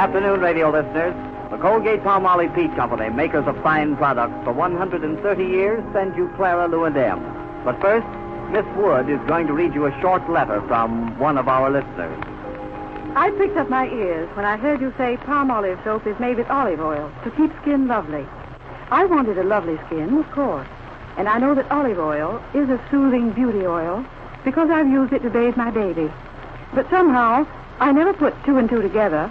afternoon, radio listeners. The Colgate-Palmolive Peach Company, makers of fine products for 130 years, send you Clara, Lou, and M. But first, Miss Wood is going to read you a short letter from one of our listeners. I pricked up my ears when I heard you say palm olive soap is made with olive oil to keep skin lovely. I wanted a lovely skin, of course. And I know that olive oil is a soothing beauty oil because I've used it to bathe my baby. But somehow, I never put two and two together,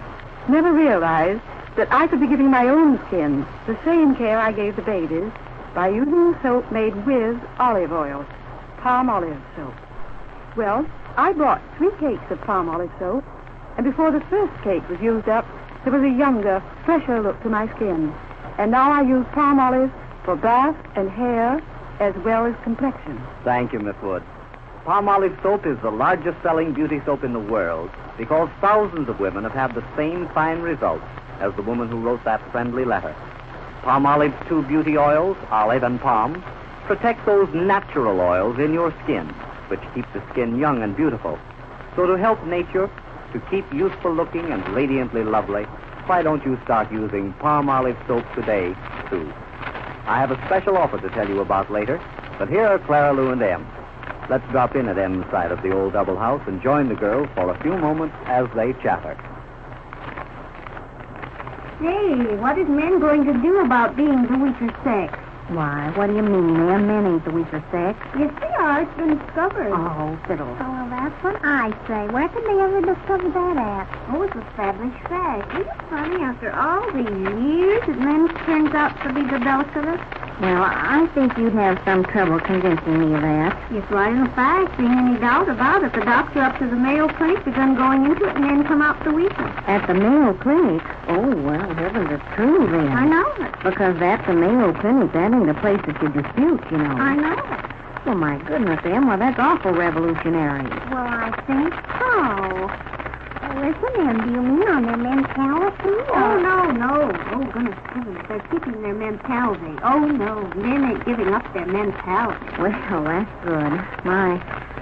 never realized that I could be giving my own skin the same care I gave the baby's by using soap made with olive oil, palm olive soap. Well, I bought 3 cakes of palm olive soap, and before the first cake was used up, there was a younger, fresher look to my skin. And now I use palm olive for bath and hair as well as complexion. Thank you, Miss Wood. Palmolive soap is the largest selling beauty soap in the world because thousands of women have had the same fine results as the woman who wrote that friendly letter. Palmolive's 2 beauty oils, olive and palm, protect those natural oils in your skin, which keep the skin young and beautiful. So to help nature to keep youthful looking and radiantly lovely, why don't you start using Palmolive soap today, too? I have a special offer to tell you about later, but here are Clara, Lou, and M. Let's drop in at M's side of the old double house and join the girls for a few moments as they chatter. Say, what is men going to do about being the weaker sex? Why, what do you mean, Em? Men ain't the weaker sex. Yes, they are. It's been discovered. Oh, fiddle. Oh, well, that's what I say. Where could they ever discover that at? Oh, it's established fact. Isn't it funny, after all these years, that men turns out to be the delicatest? Well, I think you'd have some trouble convincing me of that. Yes, right in fact. Ain't any doubt about it. The doctor up to the Mayo Clinic begun going into it and then come out the weaker. At the Mayo Clinic? Oh, well, heavens, it's true then. I know it. Because that's the Mayo Clinic. That ain't a place that you dispute, you know. I know it. Well, my goodness, Em, well, that's awful revolutionary. Well, I think so. Listen, Em, do you mean on their mentality? Oh, no. Oh, goodness heavens, they're keeping their mentality. Oh, no, men ain't giving up their mentality. Well, that's good.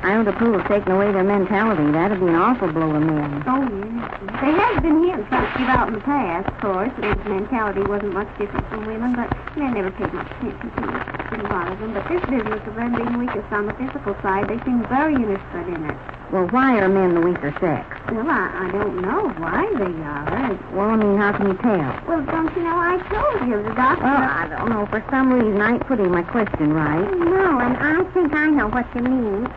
I don't approve of taking away their mentality. That'd be an awful blow to men. Oh, yes. They have been hints that give out in the past, of course. Men's mentality wasn't much different from women, but men never paid much attention to it. Didn't bother them. But this business of them being weakest on the physical side, they seem very interested in it. Well, why are men the weaker sex? Well, I don't know why they are. Well, I mean, how can you tell? Well, don't you know, I told you, the doctor... Well, I don't know. For some reason, I ain't putting my question right. No, and I think I know what you mean.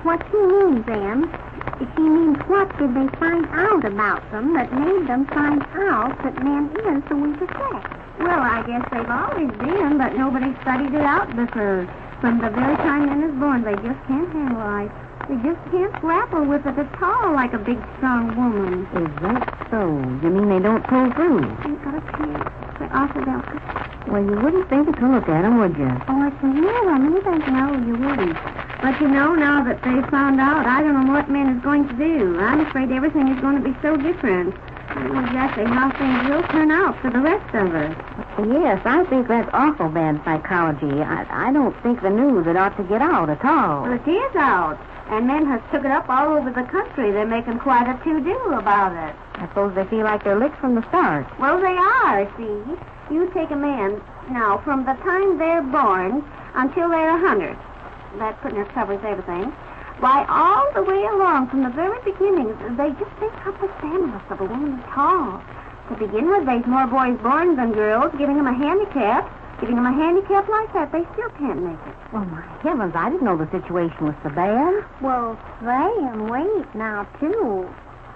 What she means, Em, she means what did they find out about them that made them find out that men is the weaker sex? Well, I guess they've always been, but nobody studied it out before. From the very time men is born, they just can't handle life. They just can't grapple with it at all like a big, strong woman. Is that so? You mean they don't pull through? Ain't got a chance. They're awful delicate. Well, you wouldn't think it to look at them, would you? Oh, it's a real one. You think, no, you wouldn't. But you know, now that they've found out, I don't know what men is going to do. I'm afraid everything is going to be so different. I don't know exactly how things will turn out for the rest of us. Yes, I think that's awful bad psychology. I don't think the news it ought to get out at all. Well, it is out. And men have took it up all over the country. They're making quite a to-do about it. I suppose they feel like they're licked from the start. Well, they are, see. You take a man, now, from the time they're born until they're 100. That pretty much covers everything. Why, all the way along, from the very beginning, they just think up the stamina of a woman at all. To begin with, there's more boys born than girls, giving them a handicap. Giving them a handicap like that, they still can't make it. Oh, my heavens, I didn't know the situation was so bad. Well, wait now, too.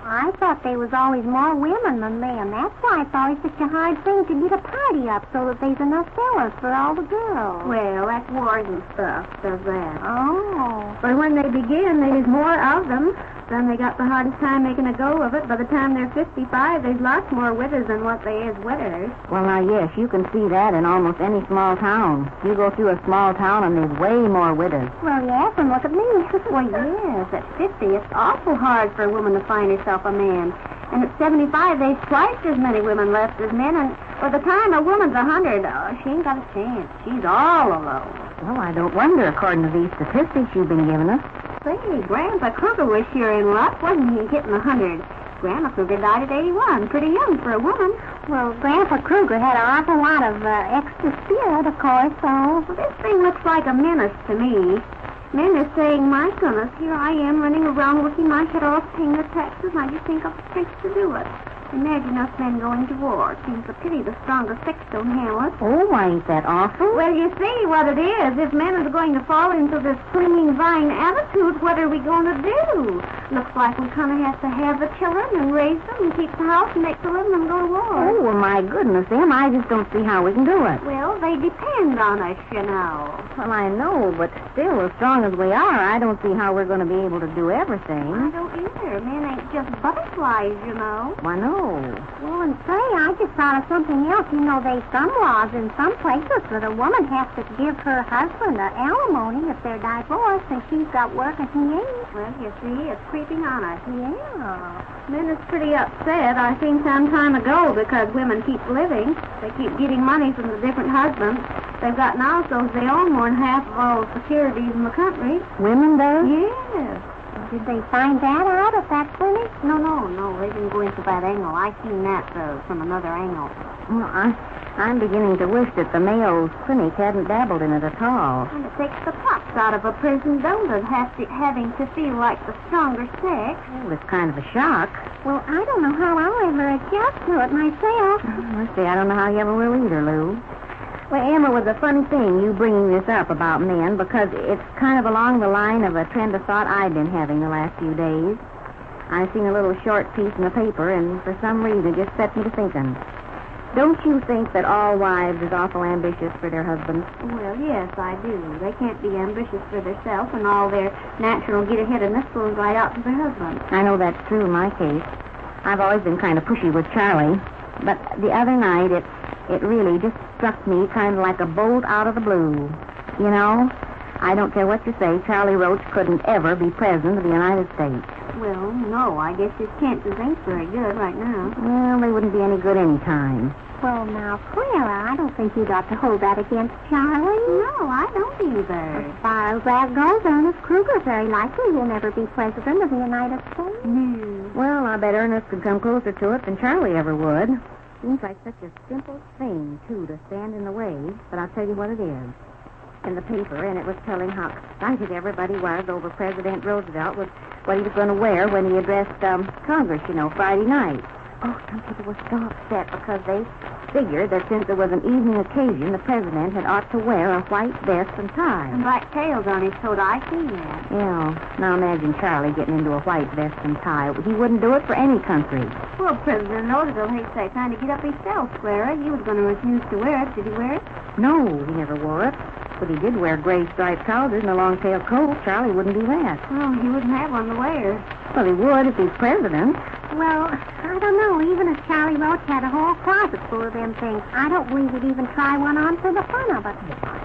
I thought there was always more women than men. That's why it's always such a hard thing to get a party up so that there's enough fellas for all the girls. Well, that's wars and stuff, does that. Oh. But when they begin, there's more of them. Then they got the hardest time making a go of it. By the time they're 55, there's lots more widows than what there is widders. Well, now, yes, you can see that in almost any small town. You go through a small town and there's way more widows. Well, yes, and look at me. Well, yes, at 50, it's awful hard for a woman to find herself a man. And at 75, there's twice as many women left as men. And by the time a woman's 100, she ain't got a chance. She's all alone. Well, I don't wonder, according to these statistics you've been giving us. Say, Grandpa Kruger was sure in luck, wasn't he, hitting 100? Grandma Kruger died at 81, pretty young for a woman. Well, Grandpa Kruger had an awful lot of extra spirit, of course, so this thing looks like a menace to me. Men are saying, my goodness, here I am running around working my head off, paying the taxes, and I just think I've the strength to do it. Imagine us men going to war. Seems a pity the stronger sex don't handle it. Oh, ain't that awful? Well, you see what it is. If men are going to fall into this clinging vine attitude, what are we going to do? Looks like we kind of have to have the children and raise them and keep the house and make the living and go to war. Oh, well, my goodness, Em, I just don't see how we can do it. Well, they depend on us, you know. Well, I know, but still, as strong as we are, I don't see how we're going to be able to do everything. I don't either. Men ain't just butterflies, you know. Why, no. Well, and say, I just thought of something else. You know, there's some laws in some places that a woman has to give her husband an alimony if they're divorced and she's got work and he ain't. Well, you see, it's creeping on us. Yeah. Men is pretty upset, I think, some time ago because women keep living. They keep getting money from the different husbands. They've gotten also they own more than half of all the securities in the country. Women, though? Yes. Did they find that out at that clinic? No, they didn't go into that angle. I seen that from another angle. Well, I'm beginning to wish that the Mayo Clinic hadn't dabbled in it at all. And it takes the pops out of a person, don't it? Having to feel like the stronger sex. Well, it's kind of a shock. Well, I don't know how I'll ever adjust to it myself. Let's see, I don't know how you ever will either, Lou. Well, Emma, was a funny thing, you bringing this up about men, because it's kind of along the line of a trend of thought I've been having the last few days. I've seen a little short piece in the paper, and for some reason it just set me to thinking. Don't you think that all wives is awful ambitious for their husbands? Well, yes, I do. They can't be ambitious for themselves, and all their natural get-aheadness goes right out to their husbands. I know that's true in my case. I've always been kind of pushy with Charlie, but the other night it really just struck me kind of like a bolt out of the blue. You know, I don't care what you say, Charlie Roach couldn't ever be president of the United States. Well, no, I guess his chances ain't very good right now. Well, they wouldn't be any good any time. Well, now, Clara, I don't think you'd ought to hold that against Charlie. No, I don't either. As far as that goes, Ernest Kruger very likely will never be president of the United States. No. Well, I bet Ernest could come closer to it than Charlie ever would. Seems like such a simple thing, too, to stand in the way, but I'll tell you what it is. In the paper, and it was telling how excited everybody was over President Roosevelt with what he was going to wear when he addressed Congress, you know, Friday night. Oh, some people were so upset because they figured that since it was an evening occasion, the president had ought to wear a white vest and tie. And black tails on his coat, I seen that. Yeah. Now imagine Charlie getting into a white vest and tie. He wouldn't do it for any country. Well, President Roosevelt, he'd say, trying to get up himself, Clara. He was going to refuse to wear it. Did he wear it? No, he never wore it. But he did wear gray striped trousers and a long-tailed coat. Charlie wouldn't do that. Oh, he wouldn't have one to wear. Well, he would if he's president. Well, I don't know. Even if Charlie Roach had a whole closet full of them things, I don't believe he'd even try one on for the fun of it.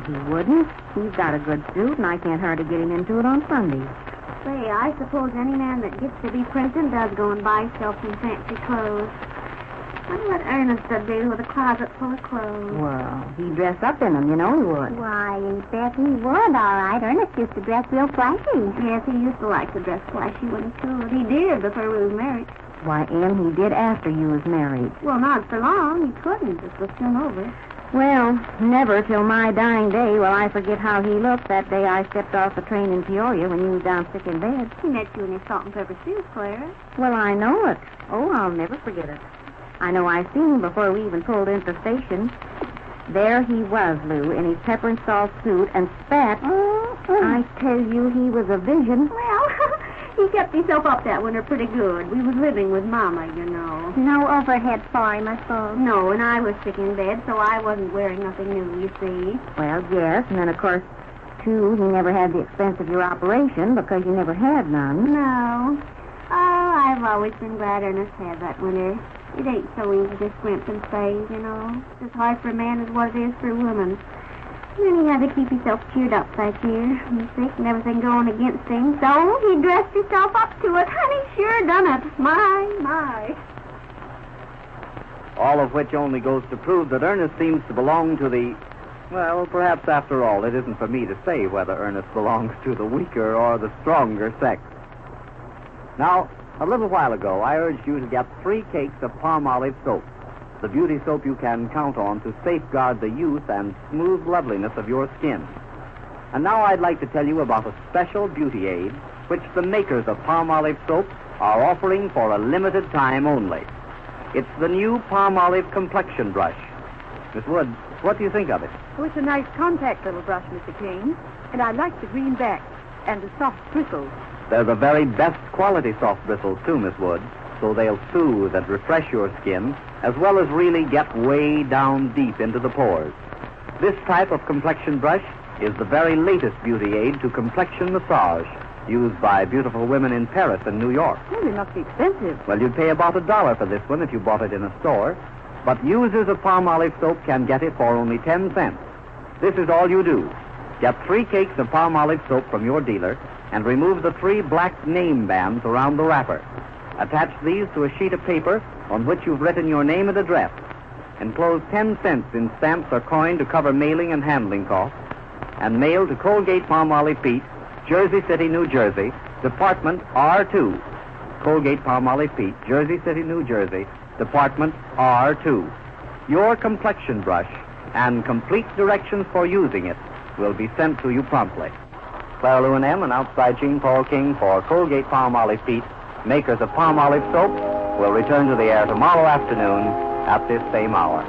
He wouldn't. He's got a good suit, and I can't hardly get him into it on Sundays. Say, I suppose any man that gets to be president does go and buy himself some fancy clothes. I wonder what Ernest would do with a closet full of clothes. Well, he'd dress up in them, you know he would. Why, you bet he would, all right. Ernest used to dress real flashy. Yes, he used to like to dress flashy when he could. He did before we was married. Why, Em, he did after you was married. Well, not for long. He couldn't. It was soon over. Well, never till my dying day will I forget how he looked that day I stepped off the train in Peoria when you was down sick in bed. He met you in his salt and pepper suit, Clara. Well, I know it. Oh, I'll never forget it. I know I seen him before we even pulled into the station. There he was, Lou, in his pepper and salt suit, and spat. I tell you, he was a vision. Well, he kept himself up that winter pretty good. We was living with Mama, you know. No overhead for him, I suppose. No, and I was sick in bed, so I wasn't wearing nothing new, you see. Well, yes, and then, of course, too, he never had the expense of your operation because you never had none. No. Oh, I've always been glad Ernest had that winter. It ain't so easy to scrimp and save, you know. It's as hard for a man as what it is for a woman. And then he had to keep himself cheered up that year. And sick and everything going against him. So he dressed himself up to it. And he sure done it. My. All of which only goes to prove that Ernest seems to belong to the... Well, perhaps after all, it isn't for me to say whether Ernest belongs to the weaker or the stronger sex. Now, A little while ago, I urged you to get 3 cakes of palm olive soap, the beauty soap you can count on to safeguard the youth and smooth loveliness of your skin. And now I'd like to tell you about a special beauty aid which the makers of palm olive soap are offering for a limited time only. It's the new palm olive complexion brush. Miss Wood, what do you think of it? Oh, it's a nice compact little brush, Mr. King. And I like the green back and the soft bristles. They're the very best quality soft bristles, too, Miss Wood, so they'll soothe and refresh your skin, as well as really get way down deep into the pores. This type of complexion brush is the very latest beauty aid to complexion massage, used by beautiful women in Paris and New York. Oh, they must be expensive. Well, you'd pay about $1 for this one if you bought it in a store, but users of palm olive soap can get it for only 10 cents. This is all you do. Get 3 cakes of palm olive soap from your dealer and remove the 3 black name bands around the wrapper. Attach these to a sheet of paper on which you've written your name and address. Enclose 10 cents in stamps or coin to cover mailing and handling costs, and mail to Colgate Palm Olive Pete, Jersey City, New Jersey, Department R2. Colgate Palm Olive Pete, Jersey City, New Jersey, Department R2. Your complexion brush and complete directions for using it will be sent to you promptly. Clara Lou and M, announced by Jean Paul King for Colgate Palm Olive Pete, makers of palm olive soap, will return to the air tomorrow afternoon at this same hour.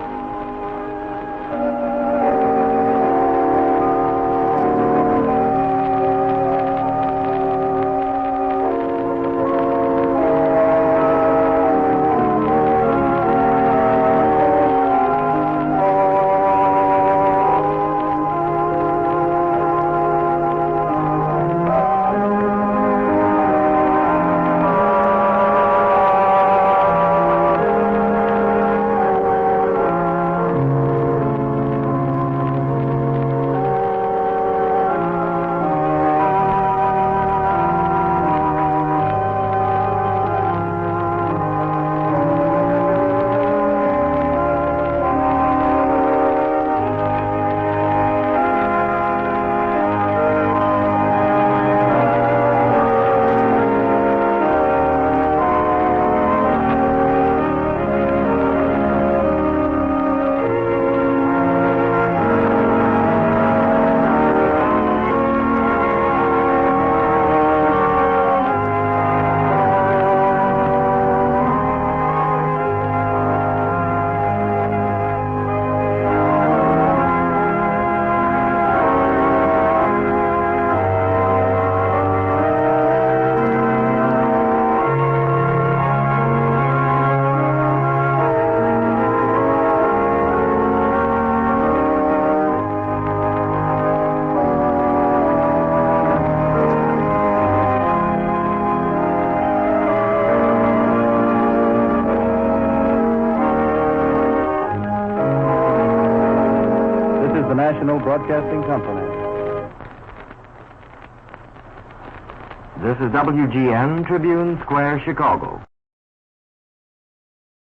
National Broadcasting Company. This is WGN Tribune Square, Chicago.